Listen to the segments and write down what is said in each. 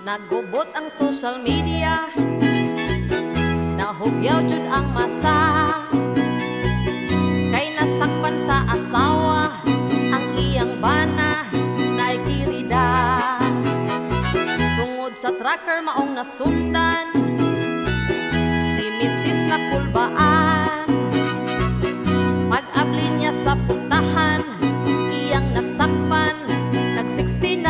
Nagubot ang social media, nahugyaw jud ang masa, kay nasakpan sa asawa ang iyang bana na ikirida. Tungod sa tracker maong nasundan si Mrs. Napulbaan, pag-abli niya sa puntahan iyang nasakpan, nag-69.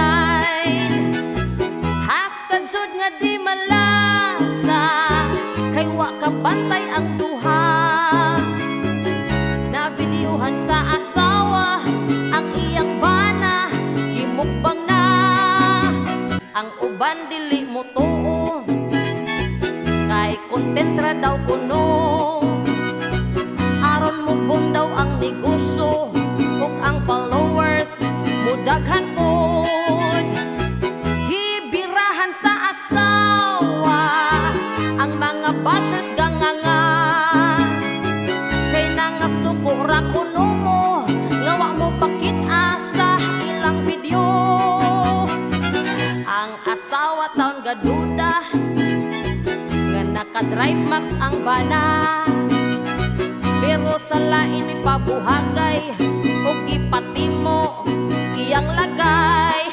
Jud nga di malasa, kay wa kabantay ang duha. Na videohan sa asawa ang iyang bana, gimukbang na. Ang uban dili mo tuo, kay kontentra daw kuno. Aron mo daw ang negosyo, ug ang followers mudaghan po. Sa asawa ang mga bashers ganganga, kay nangasukura kuno mo nga wa mo pakit-asa ilang video. Ang asawa taon gaduda nga naka-drive max ang bana, pero sa lain pabuhagay ug ipatimo iyang lagay.